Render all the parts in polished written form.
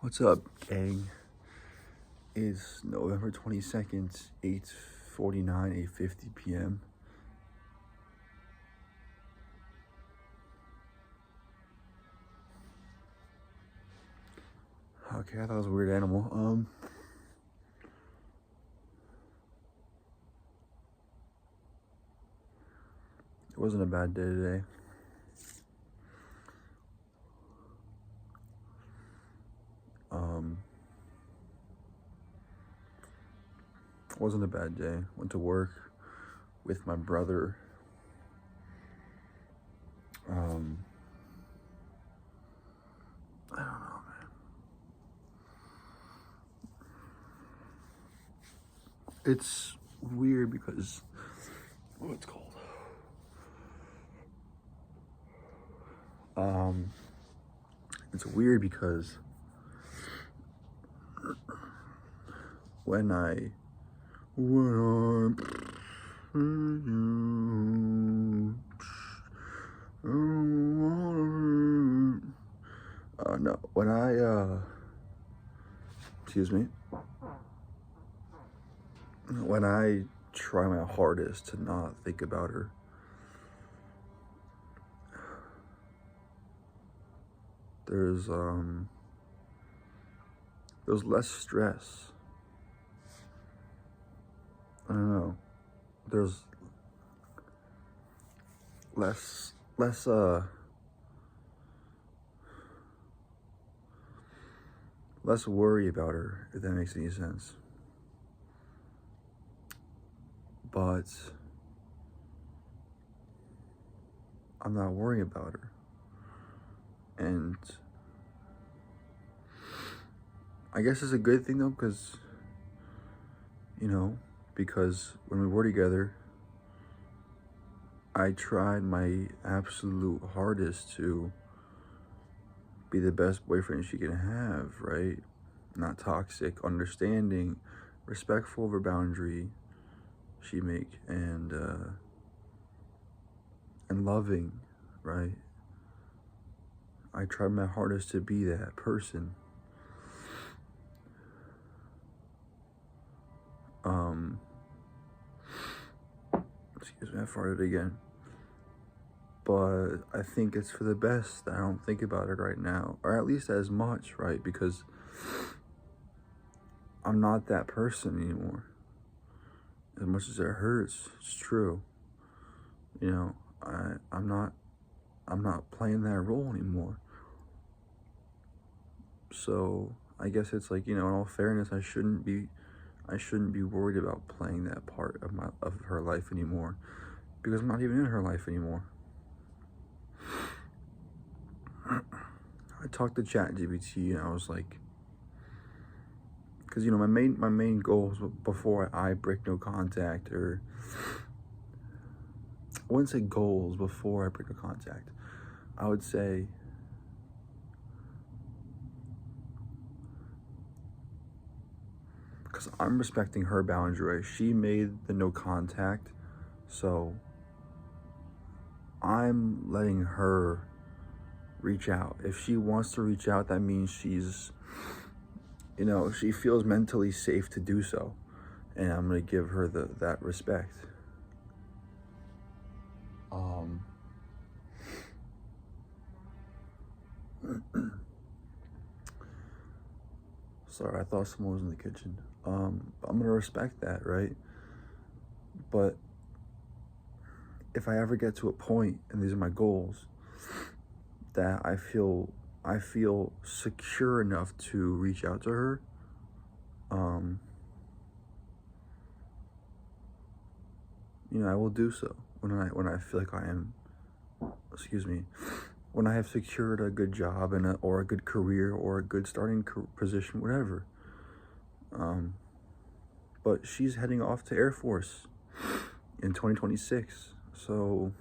What's up, gang? It's November 22nd, 8:49, 8:50 p.m. Okay, I thought it was a weird animal. It wasn't a bad day today. It wasn't a bad day. Went to work with my brother. I don't know, man. It's weird because what's called. It's weird because when I went on no, when when I try my hardest to not think about her, there's less stress. I don't know. There's less worry about her, if that makes any sense. But I'm not worrying about her. And I guess it's a good thing though, because when we were together, I tried my absolute hardest to be the best boyfriend she can have, right? Not toxic, understanding, respectful of her boundary she make, and loving, right? I tried my hardest to be that person. Excuse me, I farted again. But I think it's for the best that I don't think about it right now, or at least as much, right? Because I'm not that person anymore. As much as it hurts, it's true. I'm not playing that role anymore. So I guess it's like, in all fairness, I shouldn't be worried about playing that part of her life anymore, because I'm not even in her life anymore. I talked to ChatGPT and I was like, because my main goals before I break no contact, or I wouldn't say goals before I break no contact. I would say because I'm respecting her boundary. She made the no contact, so I'm letting her reach out. If she wants to reach out, that means she's, she feels mentally safe to do so, and I'm gonna give her that respect. Sorry, I thought someone was in the kitchen. I'm gonna respect that, right? But if I ever get to a point, and these are my goals, that I feel secure enough to reach out to her, I will do so when I feel like I am. When I have secured a good job or a good career or a good starting position, whatever. But she's heading off to Air Force in 2026, so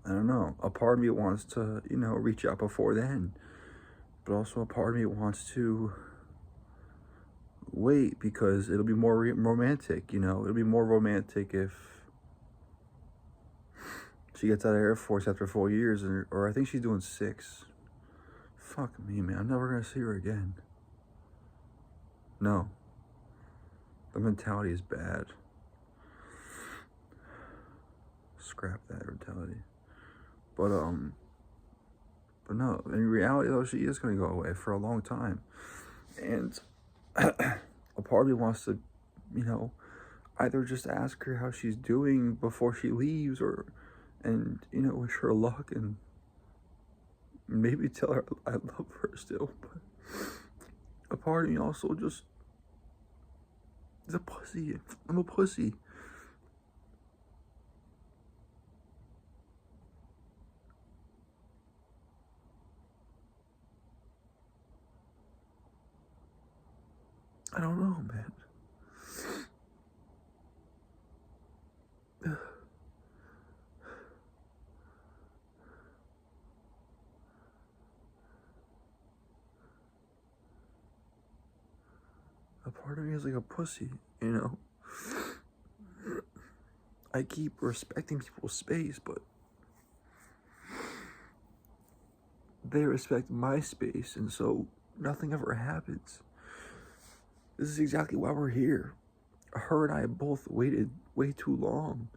I don't know. A part of me wants to, reach out before then, but also a part of me wants to wait, because it'll be more romantic. It'll be more romantic if She gets out of Air Force after 4 years, or I think she's doing 6. Fuck me, man. I'm never gonna see her again. No. The mentality is bad. Scrap that mentality. But no, in reality though, she is gonna go away for a long time. And a part of me wants to, either just ask her how she's doing before she leaves, and wish her luck, and maybe tell her I love her still. But a part of me also just is a pussy. I'm a pussy. I don't know, man. A part of me is like a pussy, I keep respecting people's space, but they respect my space, and so nothing ever happens. This is exactly why we're here. Her and I both waited way too long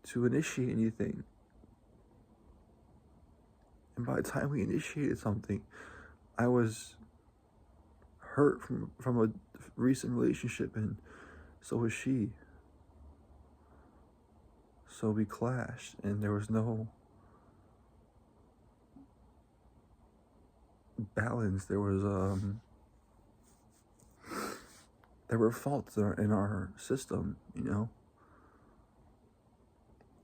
to initiate anything. And by the time we initiated something, I was hurt from a recent relationship, and so was she. So we clashed, and there was no balance. There were faults in our system,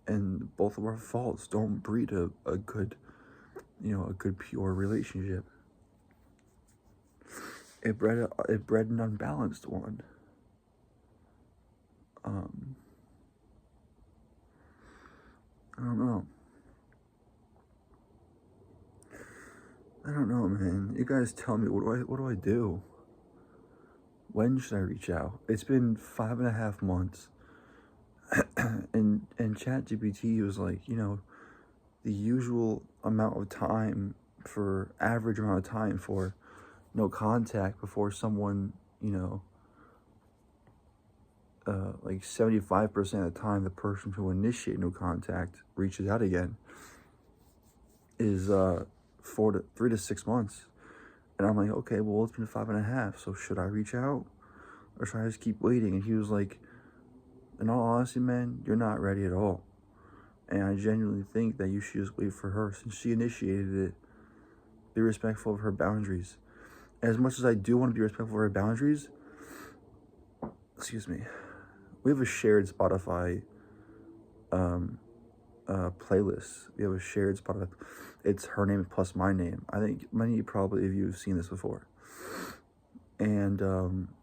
and both of our faults don't breed a good, a good pure relationship. It bred an unbalanced one. I don't know, man. You guys tell me, what do I do? When should I reach out? It's been 5.5 months, and ChatGPT was like, the usual amount of time average amount of time for no contact before someone, like 75% of the time the person who initiate no contact reaches out again is 3 to 6 months. And I'm like, okay, well, it's been 5.5, so should I reach out or should I just keep waiting? And he was like, in all honesty, man, you're not ready at all. And I genuinely think that you should just wait for her, since she initiated it. Be respectful of her boundaries. As much as I do want to be respectful of her boundaries, excuse me, we have a shared Spotify playlist. We have a shared Spotify. It's her name plus my name. I think many probably of you have seen this before. And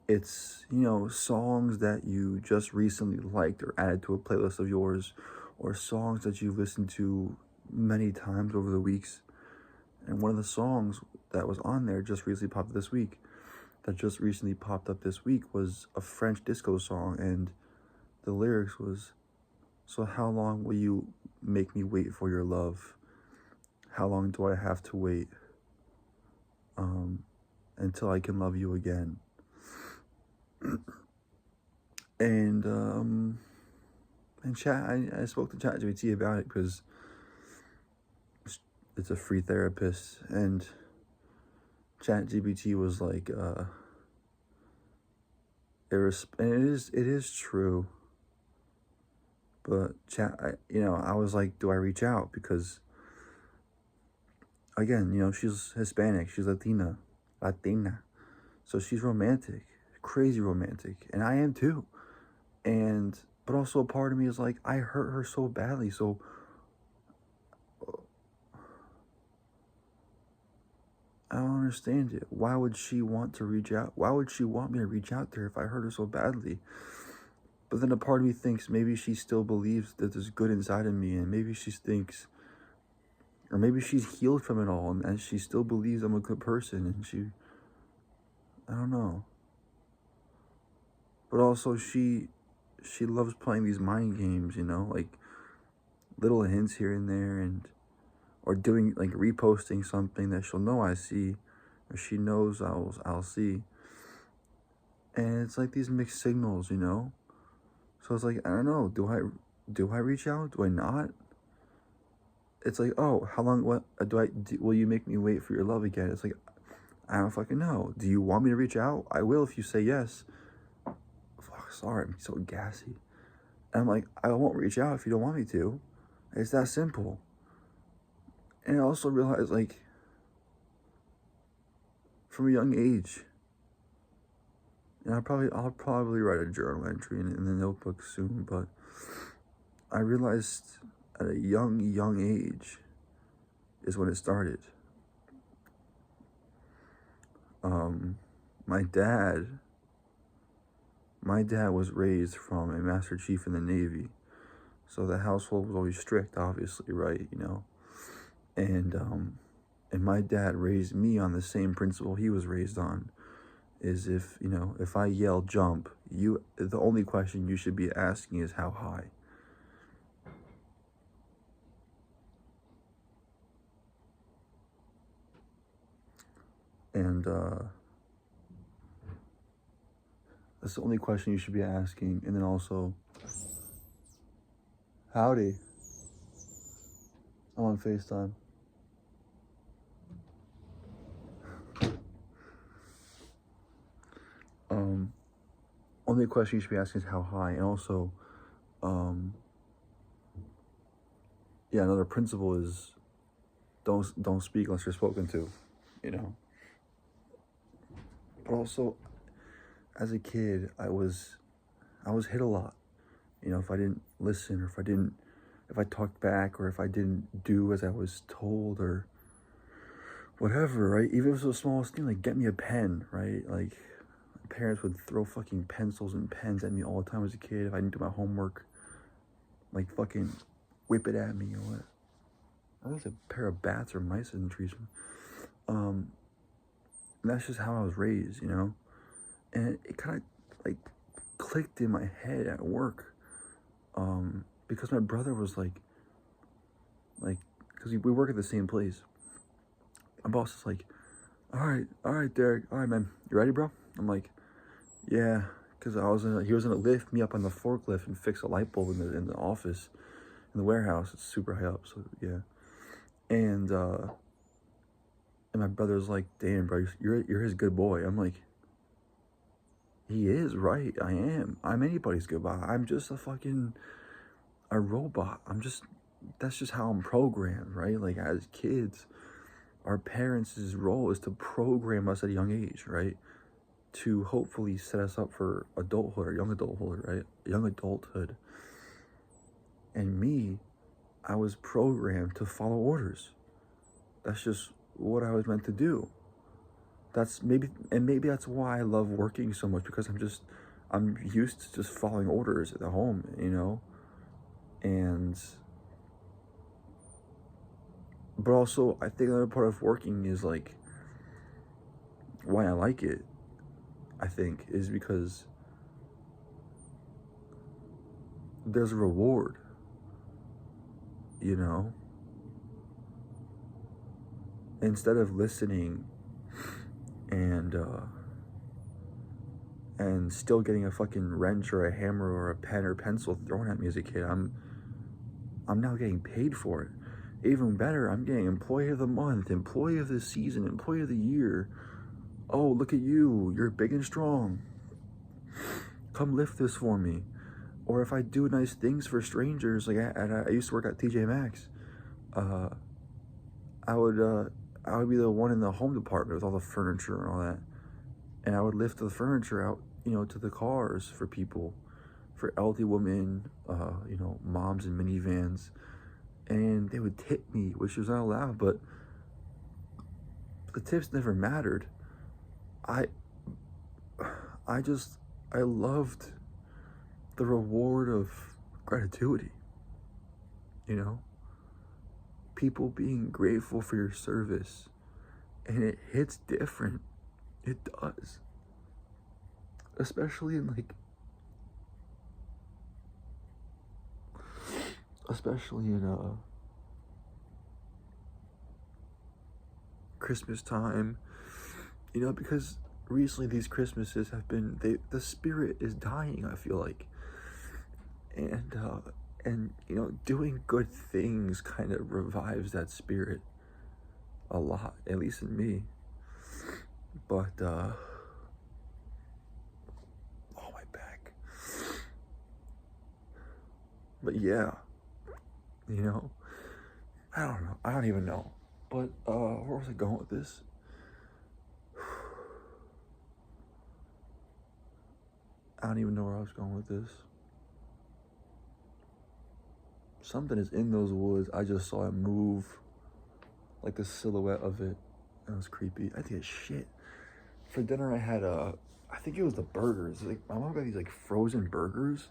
it's, songs that you just recently liked or added to a playlist of yours, or songs that you've listened to many times over the weeks. And one of the songs that was on there just recently popped up this week was a French disco song, and the lyrics was, so how long will you make me wait for your love? How long do I have to wait until I can love you again? And I spoke to ChatGPT about it because it's a free therapist, and ChatGPT was like, it is true. But I was like, do I reach out? Because again, she's Hispanic, she's Latina, so she's romantic, crazy romantic, and I am too. But also a part of me is like, I hurt her so badly, so I don't understand it. Why would she want to reach out? Why would she want me to reach out to her if I hurt her so badly? But then a part of me thinks maybe she still believes that there's good inside of me, and maybe she thinks, or maybe she's healed from it all, and she still believes I'm a good person, and I don't know. But also she loves playing these mind games, like little hints here and there, or doing, like, reposting something that she'll know I see, or she knows I'll see. And it's like these mixed signals, you know? So it's like, I don't know, do I reach out? Do I not? It's like, oh, how long, will you make me wait for your love again? It's like, I don't fucking know. Do you want me to reach out? I will if you say yes. Fuck, sorry, I'm so gassy. And I'm like, I won't reach out if you don't want me to. It's that simple. And I also realized, like, from a young age, and I'll probably write a journal entry in the notebook soon, but I realized at a young age is when it started. My dad was raised from a Master Chief in the Navy, so the household was always strict, obviously, right? You know, and my dad raised me on the same principle he was raised on. Is if I yell jump, the only question you should be asking is how high. And that's the only question you should be asking. And then also, howdy. I'm on FaceTime. Only question you should be asking is how high. And also, another principle is don't speak unless you're spoken to, you know. But also, as a kid, I was hit a lot. You know, if I didn't listen, or if I talked back, or if I didn't do as I was told, or whatever, right? Even if it was the smallest thing, like get me a pen, right? Like, my parents would throw fucking pencils and pens at me all the time as a kid. If I didn't do my homework, like fucking whip it at me, or what? I was a pair of bats or mice in the trees. And that's just how I was raised, you know? And it kind of, like, clicked in my head at work. Because my brother was like, because we work at the same place. My boss is like, all right, Derek, all right, man, you ready, bro? I'm like, yeah, because he was gonna lift me up on the forklift and fix a light bulb in the office, in the warehouse. It's super high up, so yeah. And my brother's like, damn, bro, you're his good boy. I'm like, he is, right? I am. I'm anybody's good boy. I'm just a robot. That's just how I'm programmed, right? Like, as kids, our parents' role is to program us at a young age, right? To hopefully set us up for adulthood, or young adulthood, right? Young adulthood. And me, I was programmed to follow orders. That's just what I was meant to do. Maybe that's why I love working so much, because I'm used to just following orders at the home, you know? But also, I think another part of working is, like, why I like it, I think, is because there's a reward, you know? Instead of listening and still getting a fucking wrench or a hammer or a pen or pencil thrown at me as a kid, I'm now getting paid for it. Even better, I'm getting employee of the month, employee of the season, employee of the year. Oh, look at you, you're big and strong. Come lift this for me. Or if I do nice things for strangers, like I used to work at TJ Maxx, I would be the one in the home department with all the furniture and all that, and I would lift the furniture out, you know, to the cars for people, for elderly women, you know, moms in minivans, and they would tip me, which was not allowed, but the tips never mattered. I loved the reward of gratitude, you know? People being grateful for your service. And it hits different. It does. Especially in, like, especially in Christmas time, you know, because recently these Christmases have been, the spirit is dying, I feel like. And you know, doing good things kind of revives that spirit a lot, at least in me. But oh, my back. But yeah, you know, I don't know, I don't even know. But where was I going with this? I don't even know where I was going with this. Something is in those woods. I just saw it move, like the silhouette of it. That was creepy. I did shit. For dinner, I had I think it was the burgers. Like, my mom got these like frozen burgers.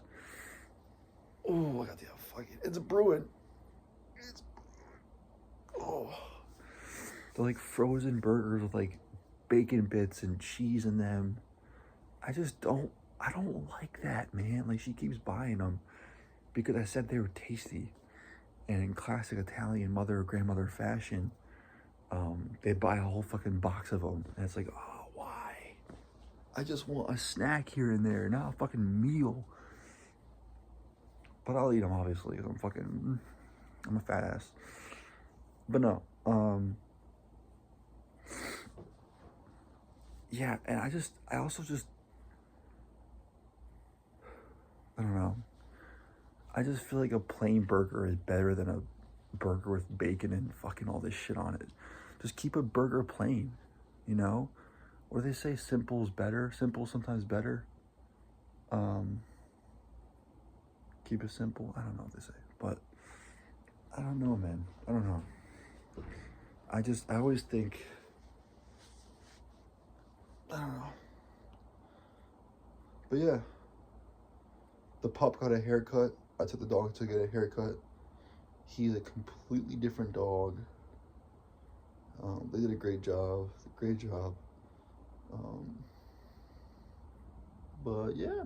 Oh, I got the fucking. It's brewing. It's, oh, they're like frozen burgers with like bacon bits and cheese in them. I don't like that, man. Like, she keeps buying them because I said they were tasty. And in classic Italian mother or grandmother fashion, they buy a whole fucking box of them. And it's like, oh, why? I just want a snack here and there, not a fucking meal. But I'll eat them, obviously, because I'm a fat ass. But no, yeah, and I also just, I don't know. I just feel like a plain burger is better than a burger with bacon and fucking all this shit on it. Just keep a burger plain, you know? Or they say simple's better. Simple's sometimes better. Keep it simple. I don't know what they say, but I don't know, man. I don't know. I always think, I don't know. But yeah, the pup got a haircut. I took the dog to get a haircut. He's a completely different dog. They did a great job. But yeah.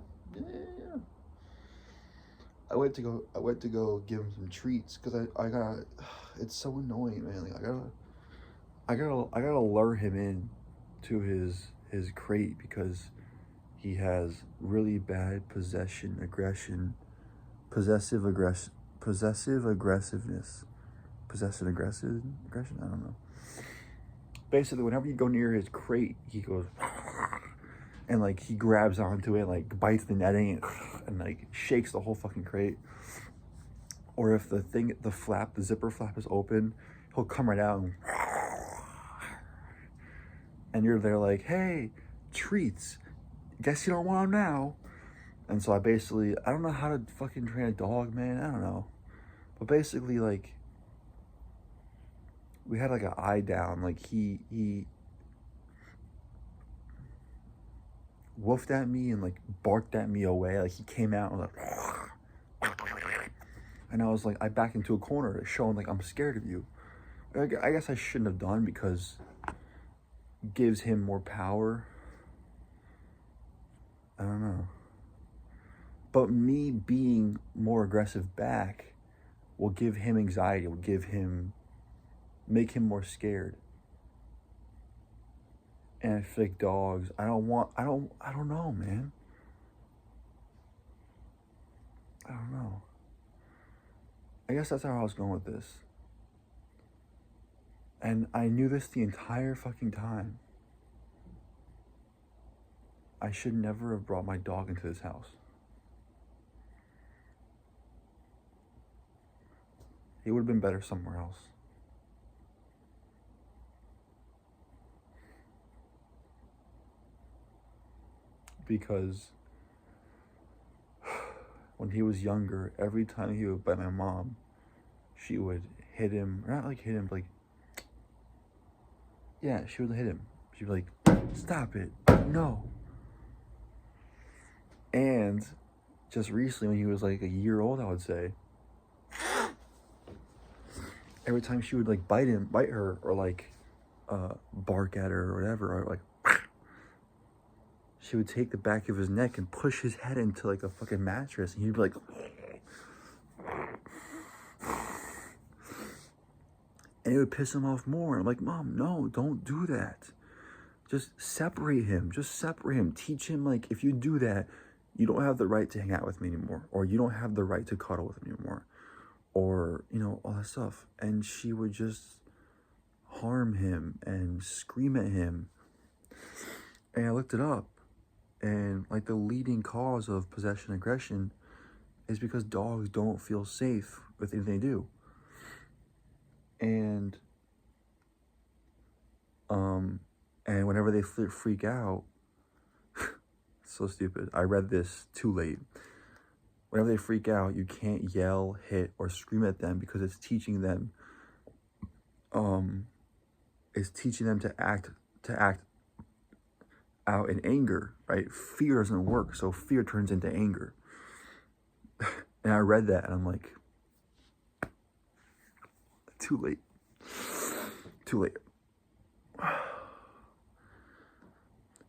I went to go give him some treats because I got. It's so annoying, man. Like, I gotta lure him in to his crate because he has really bad possessive aggressiveness. Possessive aggressive aggression. I don't know. Basically, whenever you go near his crate, he goes and like he grabs onto it, like bites the netting, and like shakes the whole fucking crate. Or if the zipper flap is open, he'll come right out and you're there like, hey, treats. Guess you don't want them now. And so I don't know how to fucking train a dog, man. I don't know. But basically, like, we had like an eye down. Like, he woofed at me and like barked at me away. Like, he came out and was like, and I was like, I backed into a corner showing like I'm scared of you. I guess I shouldn't have done because it gives him more power. I don't know. But me being more aggressive back will give him anxiety, make him more scared. And I feel like dogs, I don't know, man. I don't know. I guess that's how I was going with this. And I knew this the entire fucking time. I should never have brought my dog into this house. He would have been better somewhere else. Because when he was younger, every time he would bite my mom, she would hit him, not like hit him, but like, yeah, she would hit him. She'd be like, stop it, no. And just recently, when he was like a year old, I would say, every time she would like bite her, or like bark at her or whatever, or like, she would take the back of his neck and push his head into like a fucking mattress, and he'd be like, And it would piss him off more. I'm like, Mom, no, don't do that. Just separate him. Just separate him. Teach him, like, if you do that, you don't have the right to hang out with me anymore. Or you don't have the right to cuddle with me anymore. Or, you know, all that stuff. And she would just harm him and scream at him. And I looked it up. And, like, the leading cause of possession aggression is because dogs don't feel safe with anything they do. And whenever they freak out, so stupid. I read this too late. Whenever they freak out, you can't yell, hit, or scream at them because it's teaching them to act out in anger, right? Fear doesn't work, so fear turns into anger. And I read that and I'm like, too late. Too late.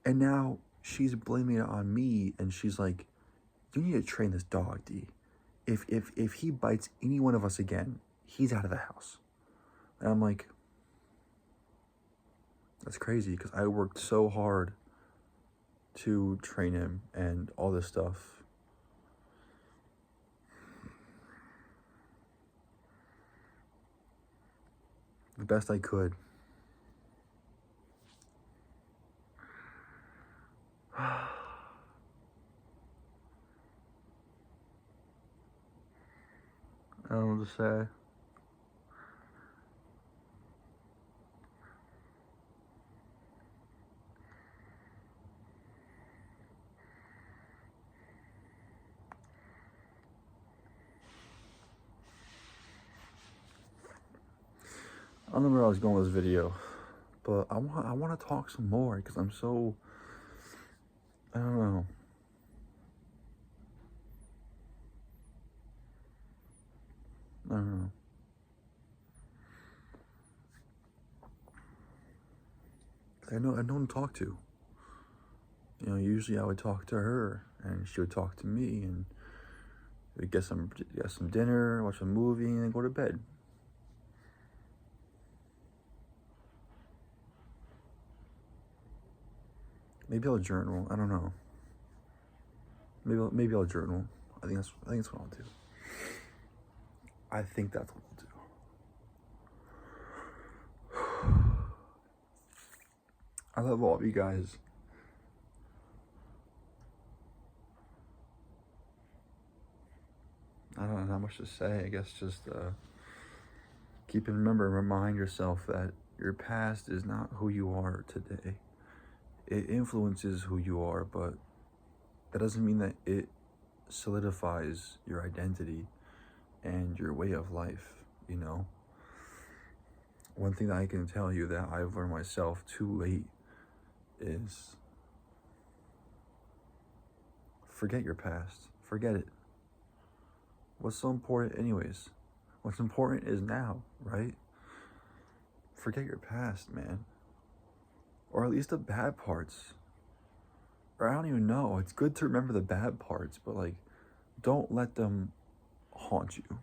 And now she's blaming it on me, and she's like, you need to train this dog, D. If he bites any one of us again, he's out of the house. And I'm like, that's crazy, because I worked so hard to train him and all this stuff. The best I could. I don't know what to say. I don't know where I was going with this video, but I want to talk some more because I'm so, I don't know. I don't know. I know who to talk to. You know, usually I would talk to her, and she would talk to me, and we'd get some dinner, watch a movie, and then go to bed. Maybe I'll journal. I don't know. Maybe I'll journal. I think that's what I'll do. I think that's what I'll do. I love all of you guys. I don't know how much to say. I guess just keep in remember and remind yourself that your past is not who you are today. It influences who you are, but that doesn't mean that it solidifies your identity and your way of life, you know? One thing that I can tell you that I've learned myself too late is forget your past. Forget it. What's so important anyways? What's important is now, right? Forget your past, man. Or at least the bad parts. Or I don't even know. It's good to remember the bad parts, but like, don't let them haunt you,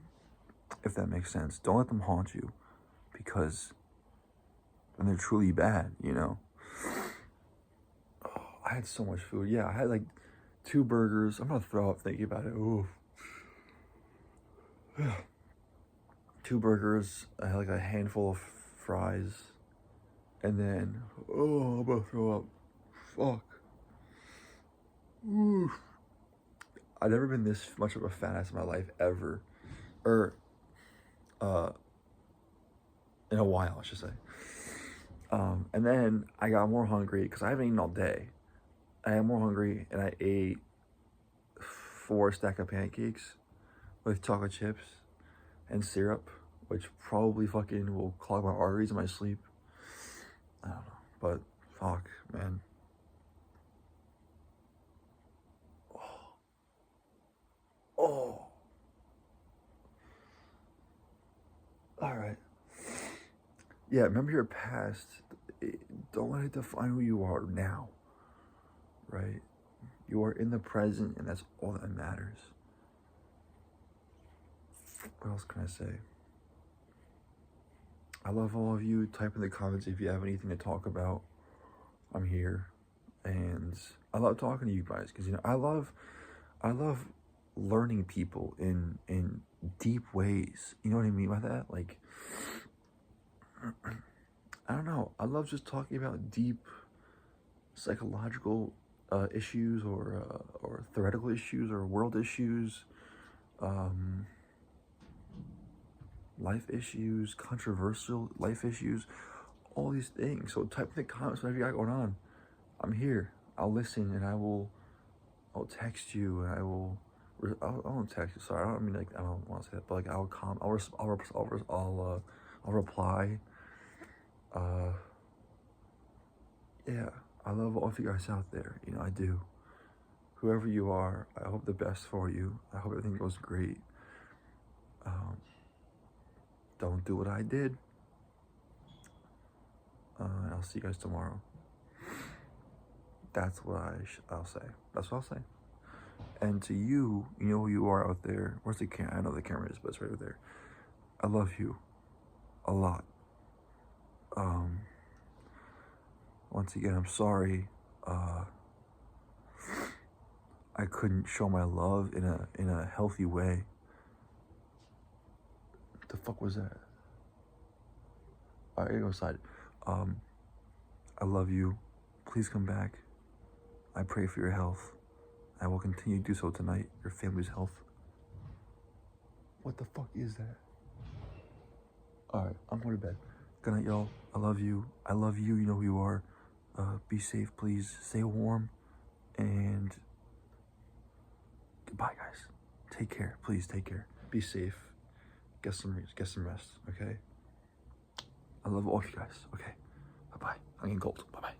if that makes sense. Don't let them haunt you, because when they're truly bad, you know? Oh, I had so much food. Yeah, I had like 2 burgers. I'm gonna throw up thinking about it. Ooh. 2 burgers. I had like a handful of fries. And then, oh, I'm gonna throw up. Fuck. Ooh. I've never been this much of a fat ass in my life ever. Or, in a while, I should say. And then I got more hungry because I haven't eaten all day. I got more hungry and I ate 4 stack of pancakes with chocolate chips and syrup, which probably fucking will clog my arteries in my sleep. I don't know, but fuck, man. Oh. All right. Yeah, remember your past. Don't let it define who you are now, right? You are in the present, and that's all that matters. What else can I say? I love all of you. Type in the comments if you have anything to talk about. I'm here, and I love talking to you guys because I love learning people in deep ways. You know what I mean by that? Like, I don't know. I love just talking about deep psychological issues or theoretical issues or world issues, life issues, controversial life issues, all these things. So type in the comments whatever you got going on. I'm here. I'll listen and I'll text you and I won't text you. Sorry, I don't mean like I don't want to say that, but like I'll reply. Yeah, I love all of you guys out there. I do. Whoever you are, I hope the best for you. I hope everything goes great. Don't do what I did. I'll see you guys tomorrow. That's what I'll say. That's what I'll say. And to you, you know who you are out there. Where's the camera? I know the camera is, but it's right over there. I love you a lot. Once again, I'm sorry. I couldn't show my love in a healthy way. What the fuck was that? Alright, I gotta go inside. I love you. Please come back. I pray for your health. I will continue to do so tonight. Your family's health. What the fuck is that? Alright, I'm going to bed. Good night, y'all. I love you. I love you. You know who you are. Be safe, please. Stay warm. And goodbye, guys. Take care. Please take care. Be safe. Get some rest, okay? I love all of you guys, okay? Bye-bye. I'm getting cold. Bye-bye.